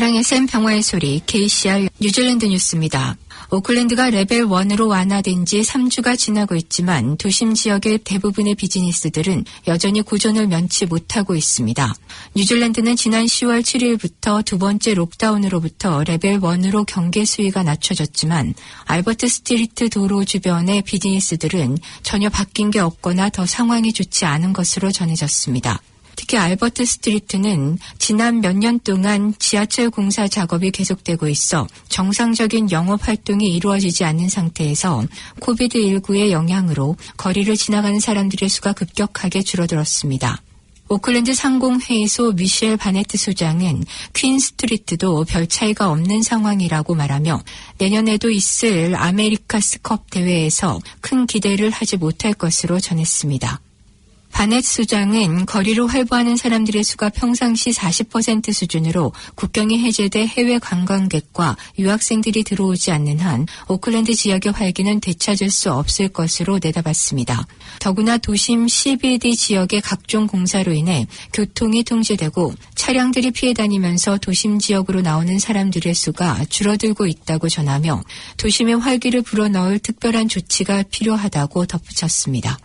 사랑의 샘 평화의 소리 KCR 뉴질랜드 뉴스입니다. 오클랜드가 레벨 1으로 완화된 지 3주가 지나고 있지만 도심 지역의 대부분의 비즈니스들은 여전히 고전을 면치 못하고 있습니다. 뉴질랜드는 지난 10월 7일부터 두 번째 록다운으로부터 레벨 1으로 경계 수위가 낮춰졌지만 알버트 스트리트 도로 주변의 비즈니스들은 전혀 바뀐 게 없거나 더 상황이 좋지 않은 것으로 전해졌습니다. 특히 알버트 스트리트는 지난 몇 년 동안 지하철 공사 작업이 계속되고 있어 정상적인 영업 활동이 이루어지지 않는 상태에서 코비드19의 영향으로 거리를 지나가는 사람들의 수가 급격하게 줄어들었습니다. 오클랜드 상공회의소 미셸 바네트 소장은 퀸 스트리트도 별 차이가 없는 상황이라고 말하며 내년에도 있을 아메리카스컵 대회에서 큰 기대를 하지 못할 것으로 전했습니다. 바넷 소장은 거리로 활보하는 사람들의 수가 평상시 40% 수준으로 국경이 해제돼 해외 관광객과 유학생들이 들어오지 않는 한 오클랜드 지역의 활기는 되찾을 수 없을 것으로 내다봤습니다. 더구나 도심 CBD 지역의 각종 공사로 인해 교통이 통제되고 차량들이 피해 다니면서 도심 지역으로 나오는 사람들의 수가 줄어들고 있다고 전하며 도심의 활기를 불어넣을 특별한 조치가 필요하다고 덧붙였습니다.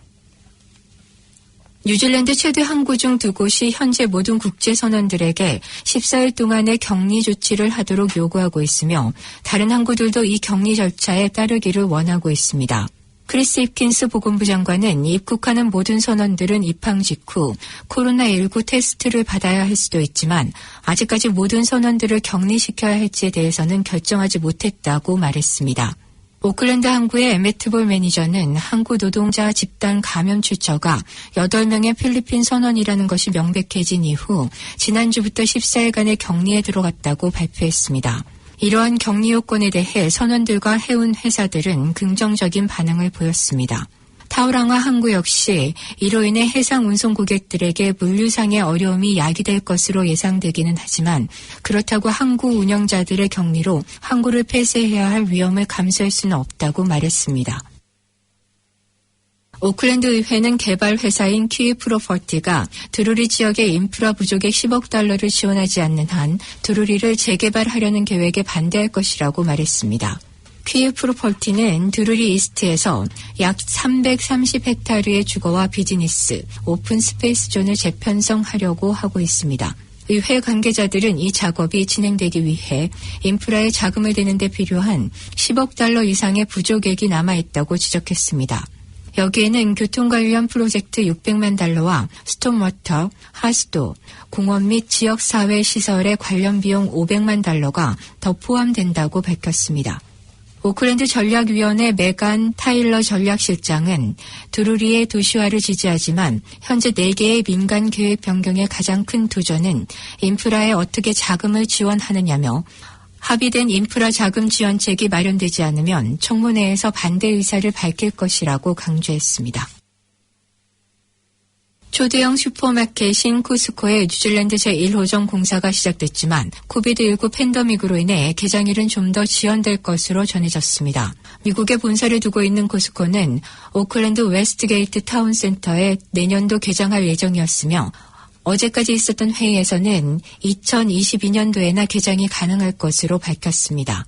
뉴질랜드 최대 항구 중 두 곳이 현재 모든 국제선원들에게 14일 동안의 격리 조치를 하도록 요구하고 있으며 다른 항구들도 이 격리 절차에 따르기를 원하고 있습니다. 크리스 힙킨스 보건부 장관은 입국하는 모든 선원들은 입항 직후 코로나19 테스트를 받아야 할 수도 있지만 아직까지 모든 선원들을 격리시켜야 할지에 대해서는 결정하지 못했다고 말했습니다. 오클랜드 항구의 에메트볼 매니저는 항구 노동자 집단 감염 출처가 8명의 필리핀 선원이라는 것이 명백해진 이후 지난주부터 14일간의 격리에 들어갔다고 발표했습니다. 이러한 격리 요건에 대해 선원들과 해운 회사들은 긍정적인 반응을 보였습니다. 타우랑화 항구 역시 이로 인해 해상 운송 고객들에게 물류상의 어려움이 야기될 것으로 예상되기는 하지만 그렇다고 항구 운영자들의 격리로 항구를 폐쇄해야 할 위험을 감수할 수는 없다고 말했습니다. 오클랜드 의회는 개발 회사인 퀴 프로퍼티가 드루리 지역의 인프라 부족에 10억 달러를 지원하지 않는 한 드루리를 재개발하려는 계획에 반대할 것이라고 말했습니다. 퀴 프로퍼티는 드루리 이스트에서 약 330헥타르의 주거와 비즈니스, 오픈 스페이스 존을 재편성하려고 하고 있습니다. 의회 관계자들은 이 작업이 진행되기 위해 인프라에 자금을 대는 데 필요한 10억 달러 이상의 부족액이 남아있다고 지적했습니다. 여기에는 교통 관련 프로젝트 600만 달러와 스톰워터, 하수도, 공원 및 지역사회 시설의 관련 비용 500만 달러가 더 포함된다고 밝혔습니다. 오클랜드 전략위원회 메간 타일러 전략실장은 드루리의 도시화를 지지하지만 현재 4개의 민간 계획 변경의 가장 큰 도전은 인프라에 어떻게 자금을 지원하느냐며 합의된 인프라 자금 지원책이 마련되지 않으면 청문회에서 반대 의사를 밝힐 것이라고 강조했습니다. 초대형 슈퍼마켓인 코스코의 뉴질랜드 제1호점 공사가 시작됐지만 코비드19 팬데믹으로 인해 개장일은 좀 더 지연될 것으로 전해졌습니다. 미국에 본사를 두고 있는 코스코는 오클랜드 웨스트게이트 타운센터에 내년도 개장할 예정이었으며 어제까지 있었던 회의에서는 2022년도에나 개장이 가능할 것으로 밝혔습니다.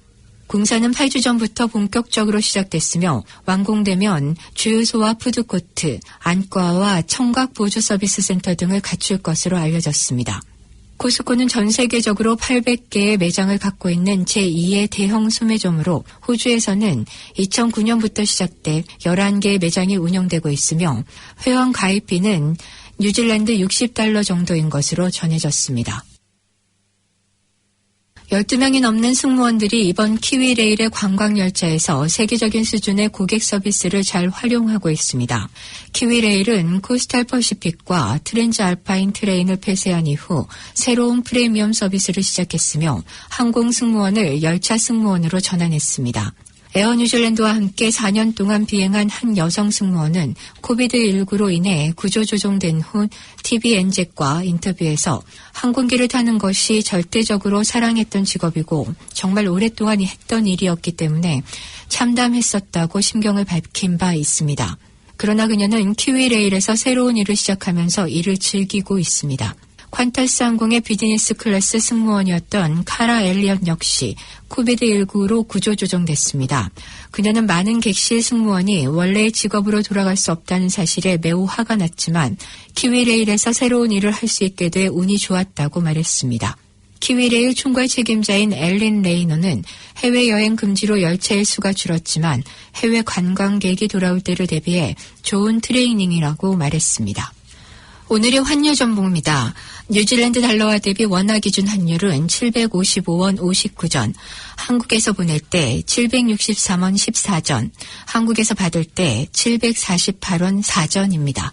공사는 8주 전부터 본격적으로 시작됐으며 완공되면 주유소와 푸드코트, 안과와 청각 보조 서비스 센터 등을 갖출 것으로 알려졌습니다. 코스코는 전 세계적으로 800개의 매장을 갖고 있는 제2의 대형 소매점으로 호주에서는 2009년부터 시작돼 11개의 매장이 운영되고 있으며 회원 가입비는 뉴질랜드 $60 정도인 것으로 전해졌습니다. 12명이 넘는 승무원들이 이번 키위레일의 관광열차에서 세계적인 수준의 고객 서비스를 잘 활용하고 있습니다. 키위레일은 코스탈 퍼시픽과 트랜스알파인 트레인을 폐쇄한 이후 새로운 프리미엄 서비스를 시작했으며 항공 승무원을 열차 승무원으로 전환했습니다. 에어 뉴질랜드와 함께 4년 동안 비행한 한 여성 승무원은 코비드19로 인해 구조조정된 후 TVNZ과 인터뷰에서 항공기를 타는 것이 절대적으로 사랑했던 직업이고 정말 오랫동안 했던 일이었기 때문에 참담했었다고 심경을 밝힌 바 있습니다. 그러나 그녀는 키위레일에서 새로운 일을 시작하면서 일을 즐기고 있습니다. 퀀터스 항공의 비즈니스 클래스 승무원이었던 카라 엘리엇 역시 코비드19로 구조조정됐습니다. 그녀는 많은 객실 승무원이 원래의 직업으로 돌아갈 수 없다는 사실에 매우 화가 났지만 키위레일에서 새로운 일을 할 수 있게 돼 운이 좋았다고 말했습니다. 키위레일 총괄 책임자인 엘린 레이너는 해외여행 금지로 열차의 수가 줄었지만 해외 관광객이 돌아올 때를 대비해 좋은 트레이닝이라고 말했습니다. 오늘의 환율 정보입니다. 뉴질랜드 달러와 대비 원화 기준 환율은 755원 59전, 한국에서 보낼 때 763원 14전, 한국에서 받을 때 748원 4전입니다.